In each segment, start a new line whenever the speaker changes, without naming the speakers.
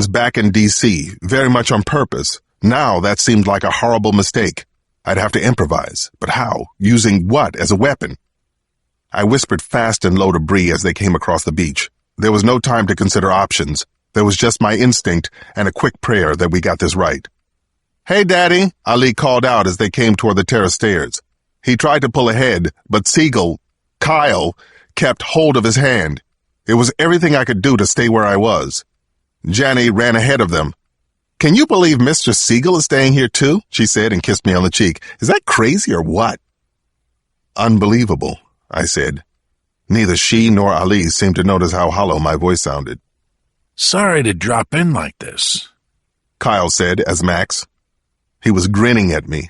back in D.C., very much on purpose. Now that seemed like a horrible mistake. I'd have to improvise. But how? Using what as a weapon? I whispered fast and low to Bree as they came across the beach. There was no time to consider options. There was just my instinct and a quick prayer that we got this right. "Hey, Daddy," Ali called out as they came toward the terrace stairs. He tried to pull ahead, but Kyle, kept hold of his hand. It was everything I could do to stay where I was. Janny ran ahead of them. "Can you believe Mr. Siegel is staying here too?" she said and kissed me on the cheek. "Is that crazy or what?" "Unbelievable," I said. Neither she nor Ali seemed to notice how hollow my voice sounded.
"Sorry to drop in like this,"
Kyle said as Max. He was grinning at me,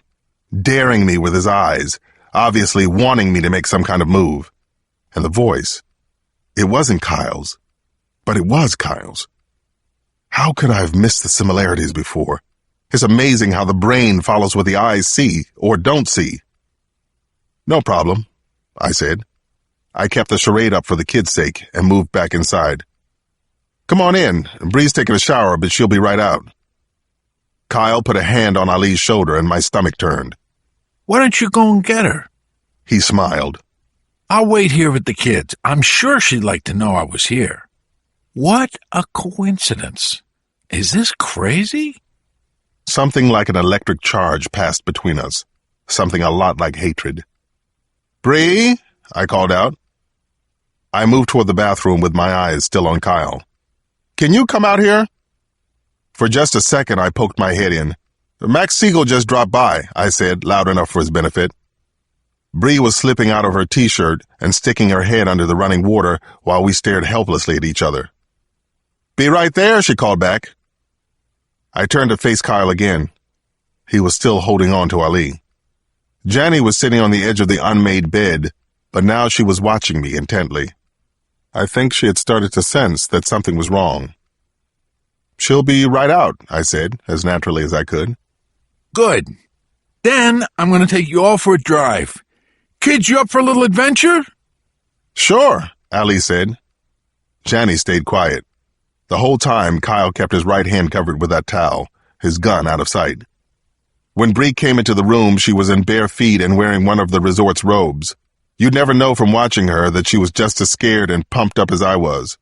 daring me with his eyes, obviously wanting me to make some kind of move. And the voice, it wasn't Kyle's, but it was Kyle's. How could I have missed the similarities before? It's amazing how the brain follows what the eyes see or don't see. "No problem," I said. I kept the charade up for the kids' sake and moved back inside. "Come on in. Bree's taking a shower, but she'll be right out." Kyle put a hand on Ali's shoulder and my stomach turned.
"Why don't you go and get her?"
He smiled.
"I'll wait here with the kids. I'm sure she'd like to know I was here." What a coincidence. Is this crazy?
Something like an electric charge passed between us. Something a lot like hatred. "Bree," I called out. I moved toward the bathroom with my eyes still on Kyle. "Can you come out here?" For just a second, I poked my head in. "Max Siegel just dropped by," I said, loud enough for his benefit. Bree was slipping out of her T-shirt and sticking her head under the running water while we stared helplessly at each other. "Be right there," she called back. I turned to face Kyle again. He was still holding on to Ali. Janny was sitting on the edge of the unmade bed, but now she was watching me intently. I think she had started to sense that something was wrong. "She'll be right out," I said, as naturally as I could.
"Good. Then I'm going to take you all for a drive. Kids, you up for a little adventure?"
"Sure," Ali said. Janny stayed quiet. The whole time, Kyle kept his right hand covered with that towel, his gun out of sight. When Bree came into the room, she was in bare feet and wearing one of the resort's robes. You'd never know from watching her that she was just as scared and pumped up as I was.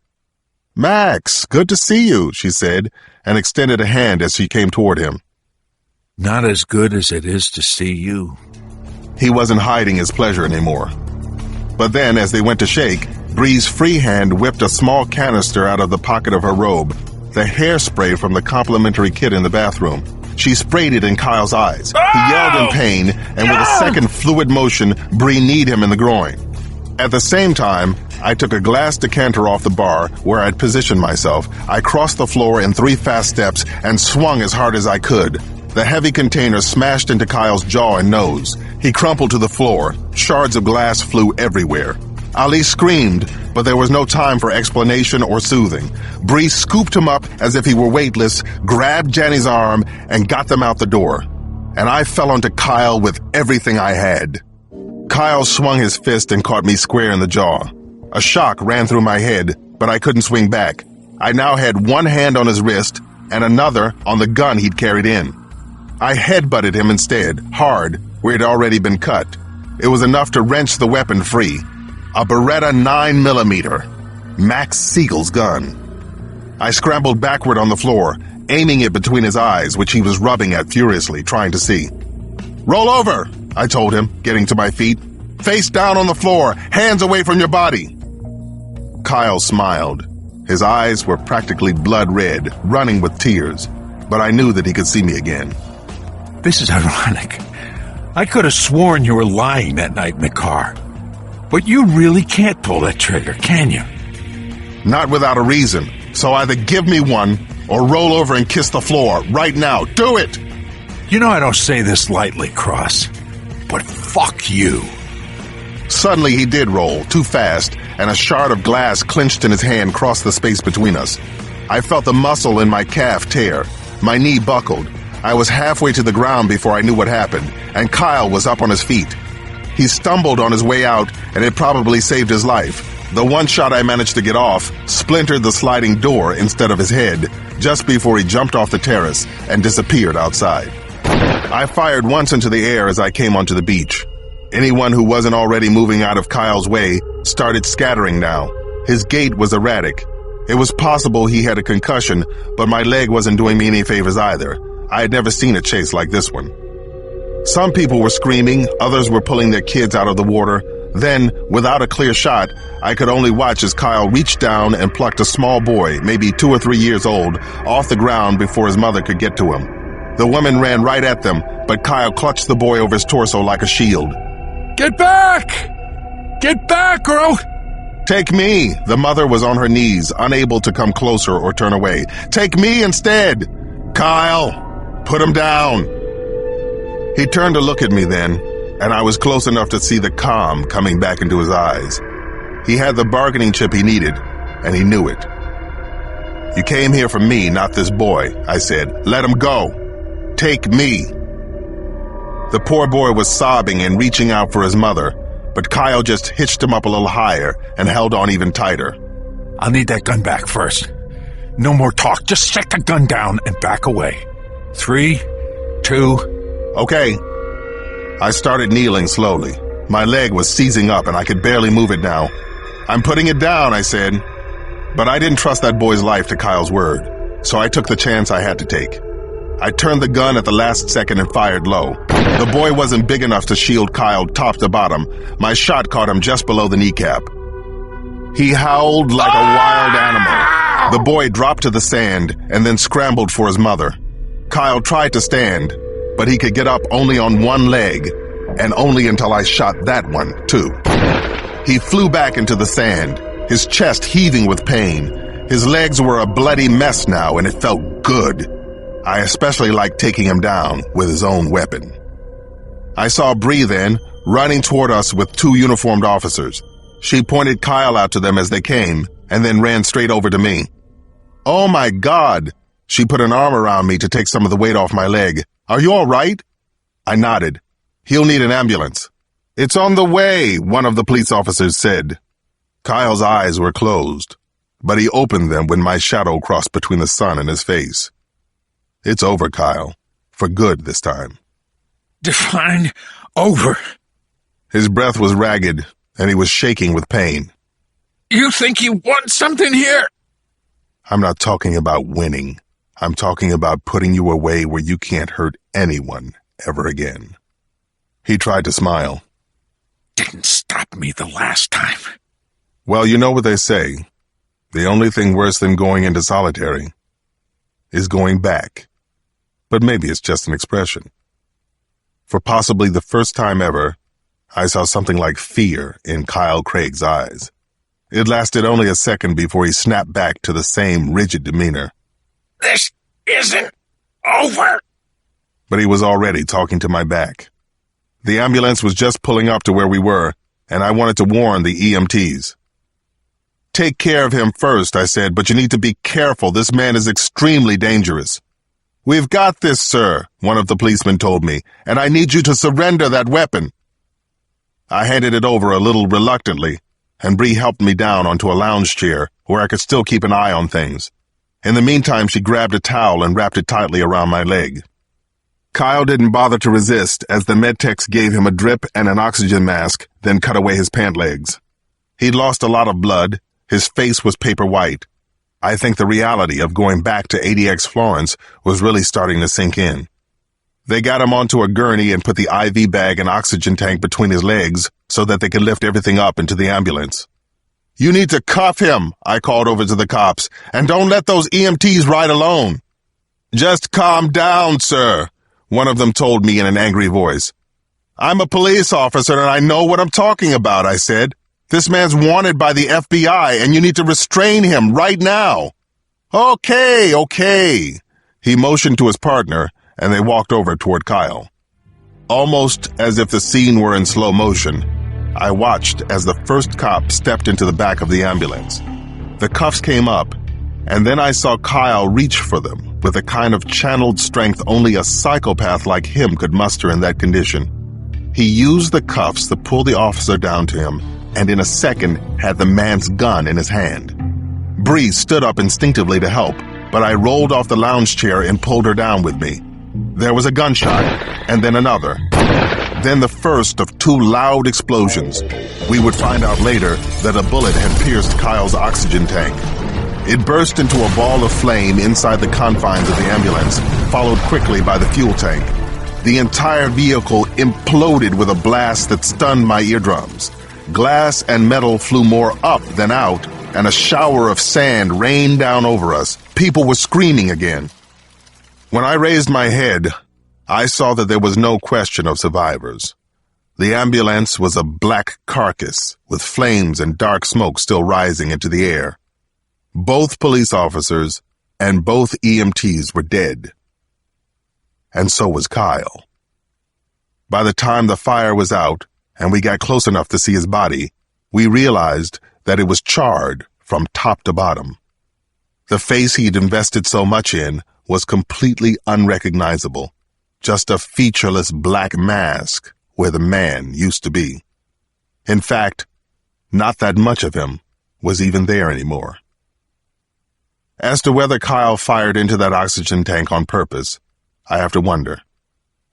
"Max, good to see you," she said, and extended a hand as she came toward him.
"Not as good as it is to see you."
He wasn't hiding his pleasure anymore. But then, as they went to shake, Bree's free hand whipped a small canister out of the pocket of her robe, the hairspray from the complimentary kit in the bathroom. She sprayed it in Kyle's eyes. He yelled in pain, and with a second fluid motion, Bree kneed him in the groin. At the same time, I took a glass decanter off the bar where I'd positioned myself. I crossed the floor in 3 fast steps and swung as hard as I could. The heavy container smashed into Kyle's jaw and nose. He crumpled to the floor. Shards of glass flew everywhere. Ali screamed, but there was no time for explanation or soothing. Bree scooped him up as if he were weightless, grabbed Janny's arm, and got them out the door. And I fell onto Kyle with everything I had. Kyle swung his fist and caught me square in the jaw. A shock ran through my head, but I couldn't swing back. I now had one hand on his wrist and another on the gun he'd carried in. I headbutted him instead, hard, where it had already been cut. It was enough to wrench the weapon free. A Beretta 9mm, Max Siegel's gun. I scrambled backward on the floor, aiming it between his eyes, which he was rubbing at furiously, trying to see. "Roll over," I told him, getting to my feet. "Face down on the floor, hands away from your body." Kyle smiled. His eyes were practically blood red, running with tears, but I knew that he could see me again.
This is ironic. I could have sworn you were lying that night in the car. But you really can't pull that trigger, can you?
Not without a reason. So either give me one or roll over and kiss the floor right now. Do it!
You know I don't say this lightly, Cross, but fuck you.
Suddenly he did roll, too fast, and a shard of glass clenched in his hand crossed the space between us. I felt the muscle in my calf tear. My knee buckled. I was halfway to the ground before I knew what happened, and Kyle was up on his feet. He stumbled on his way out, and it probably saved his life. The one shot I managed to get off splintered the sliding door instead of his head, just before he jumped off the terrace and disappeared outside. I fired once into the air as I came onto the beach. Anyone who wasn't already moving out of Kyle's way started scattering now. His gait was erratic. It was possible he had a concussion, but my leg wasn't doing me any favors either. I had never seen a chase like this one. Some people were screaming, others were pulling their kids out of the water. Then, without a clear shot, I could only watch as Kyle reached down and plucked a small boy, maybe 2 or 3 years old, off the ground before his mother could get to him. The woman ran right at them, but Kyle clutched the boy over his torso like a shield.
Get back! Get back, girl!
Take me! The mother was on her knees, unable to come closer or turn away. Take me instead! Kyle! Put him down! He turned to look at me then, and I was close enough to see the calm coming back into his eyes. He had the bargaining chip he needed, and he knew it. You came here for me, not this boy, I said. Let him go. Take me. The poor boy was sobbing and reaching out for his mother, but Kyle just hitched him up a little higher and held on even tighter.
I'll need that gun back first. No more talk. Just set the gun down and back away. 3, 2...
Okay. I started kneeling slowly. My leg was seizing up and I could barely move it now. I'm putting it down, I said. But I didn't trust that boy's life to Kyle's word, so I took the chance I had to take. I turned the gun at the last second and fired low. The boy wasn't big enough to shield Kyle top to bottom. My shot caught him just below the kneecap. He howled like a wild animal. The boy dropped to the sand and then scrambled for his mother. Kyle tried to stand, but he could get up only on one leg, and only until I shot that one, too. He flew back into the sand, his chest heaving with pain. His legs were a bloody mess now, and it felt good. I especially liked taking him down with his own weapon. I saw Bree then, running toward us with 2 uniformed officers. She pointed Kyle out to them as they came, and then ran straight over to me. Oh my God! She put an arm around me to take some of the weight off my leg. Are you all right? I nodded. He'll need an ambulance. It's on the way, one of the police officers said. Kyle's eyes were closed, but he opened them when my shadow crossed between the sun and his face. It's over, Kyle. For good this time.
Define over.
His breath was ragged, and he was shaking with pain.
You think you won something here?
I'm not talking about winning. I'm talking about putting you away where you can't hurt anyone ever again. He tried to smile.
Didn't stop me the last time.
Well, you know what they say. The only thing worse than going into solitary is going back. But maybe it's just an expression. For possibly the first time ever, I saw something like fear in Kyle Craig's eyes. It lasted only a second before he snapped back to the same rigid demeanor.
This isn't over.
But he was already talking to my back. The ambulance was just pulling up to where we were, and I wanted to warn the EMTs. Take care of him first, I said, but you need to be careful. This man is extremely dangerous. We've got this, sir, one of the policemen told me, and I need you to surrender that weapon. I handed it over a little reluctantly, and Bree helped me down onto a lounge chair where I could still keep an eye on things. In the meantime, she grabbed a towel and wrapped it tightly around my leg. Kyle didn't bother to resist as the medtechs gave him a drip and an oxygen mask, then cut away his pant legs. He'd lost a lot of blood. His face was paper white. I think the reality of going back to ADX Florence was really starting to sink in. They got him onto a gurney and put the IV bag and oxygen tank between his legs so that they could lift everything up into the ambulance. You need to cuff him, I called over to the cops, and don't let those EMTs ride alone. Just calm down, sir, one of them told me in an angry voice. I'm a police officer and I know what I'm talking about, I said. This man's wanted by the FBI and you need to restrain him right now. Okay. He motioned to his partner and they walked over toward Kyle. Almost as if the scene were in slow motion, I watched as the first cop stepped into the back of the ambulance. The cuffs came up, and then I saw Kyle reach for them with a kind of channeled strength only a psychopath like him could muster in that condition. He used the cuffs to pull the officer down to him, and in a second had the man's gun in his hand. Bree stood up instinctively to help, but I rolled off the lounge chair and pulled her down with me. There was a gunshot, and then another. Then the first of two loud explosions. We would find out later that a bullet had pierced Kyle's oxygen tank. It burst into a ball of flame inside the confines of the ambulance, followed quickly by the fuel tank. The entire vehicle imploded with a blast that stunned my eardrums. Glass and metal flew more up than out, and a shower of sand rained down over us. People were screaming again. When I raised my head, I saw that there was no question of survivors. The ambulance was a black carcass, with flames and dark smoke still rising into the air. Both police officers and both EMTs were dead. And so was Kyle. By the time the fire was out, and we got close enough to see his body, we realized that it was charred from top to bottom. The face he'd invested so much in was completely unrecognizable, just a featureless black mask where the man used to be. In fact, not that much of him was even there anymore. As to whether Kyle fired into that oxygen tank on purpose, I have to wonder.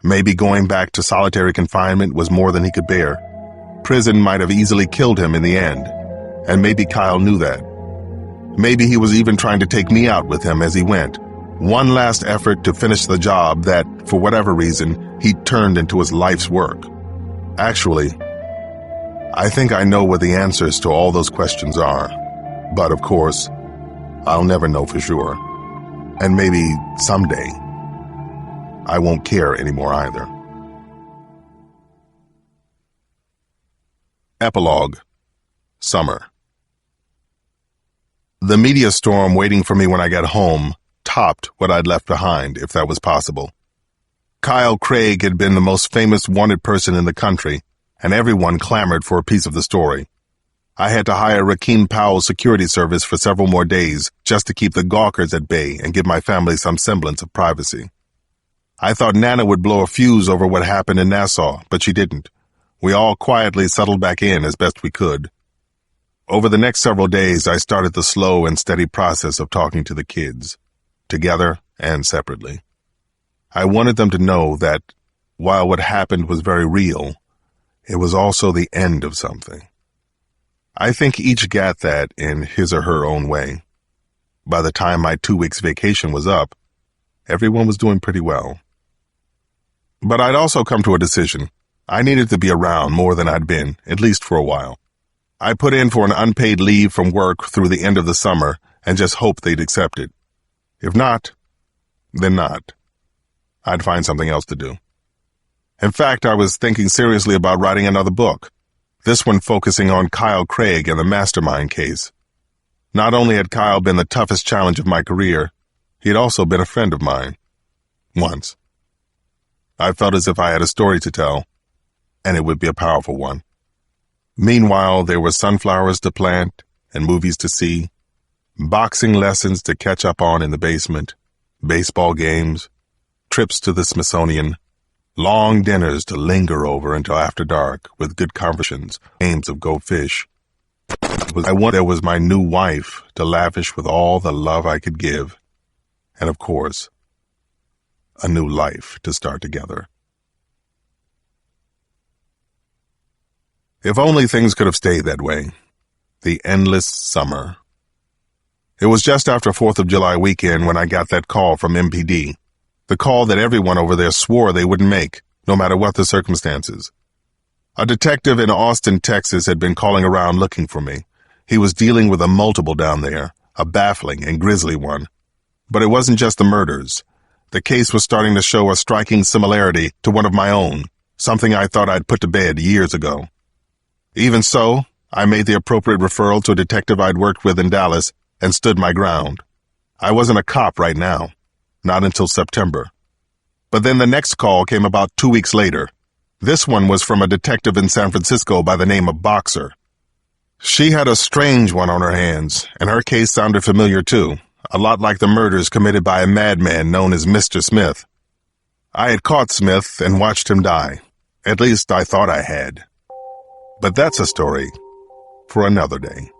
Maybe going back to solitary confinement was more than he could bear. Prison might have easily killed him in the end, and maybe Kyle knew that. Maybe he was even trying to take me out with him as he went. One last effort to finish the job that, for whatever reason, he turned into his life's work. Actually, I think I know what the answers to all those questions are. But of course, I'll never know for sure. And maybe someday, I won't care anymore either. Epilogue. Summer. The media storm waiting for me when I got home topped what I'd left behind, if that was possible. Kyle Craig had been the most famous wanted person in the country, and everyone clamored for a piece of the story. I had to hire Rakeem Powell's security service for several more days just to keep the gawkers at bay and give my family some semblance of privacy. I thought Nana would blow a fuse over what happened in Nassau, but she didn't. We all quietly settled back in as best we could. Over the next several days, I started the slow and steady process of talking to the kids, together and separately. I wanted them to know that, while what happened was very real, it was also the end of something. I think each got that in his or her own way. By the time my 2 weeks vacation was up, everyone was doing pretty well. But I'd also come to a decision. I needed to be around more than I'd been, at least for a while. I put in for an unpaid leave from work through the end of the summer and just hoped they'd accept it. If not, then not. I'd find something else to do. In fact, I was thinking seriously about writing another book, this one focusing on Kyle Craig and the mastermind case. Not only had Kyle been the toughest challenge of my career, he'd also been a friend of mine. Once. I felt as if I had a story to tell, and it would be a powerful one. Meanwhile, there were sunflowers to plant and movies to see, boxing lessons to catch up on in the basement, baseball games, trips to the Smithsonian, long dinners to linger over until after dark with good conversations, games of go fish. There was my new wife to lavish with all the love I could give, and of course, a new life to start together. If only things could have stayed that way. The endless summer. It was just after 4th of July weekend when I got that call from MPD. The call that everyone over there swore they wouldn't make, no matter what the circumstances. A detective in Austin, Texas had been calling around looking for me. He was dealing with a multiple down there, a baffling and grisly one. But it wasn't just the murders. The case was starting to show a striking similarity to one of my own, something I thought I'd put to bed years ago. Even so, I made the appropriate referral to a detective I'd worked with in Dallas and stood my ground. I wasn't a cop right now, not until September. But then the next call came about 2 weeks later. This one was from a detective in San Francisco by the name of Boxer. She had a strange one on her hands, and her case sounded familiar too, a lot like the murders committed by a madman known as Mr. Smith. I had caught Smith and watched him die. At least I thought I had. But that's a story for another day.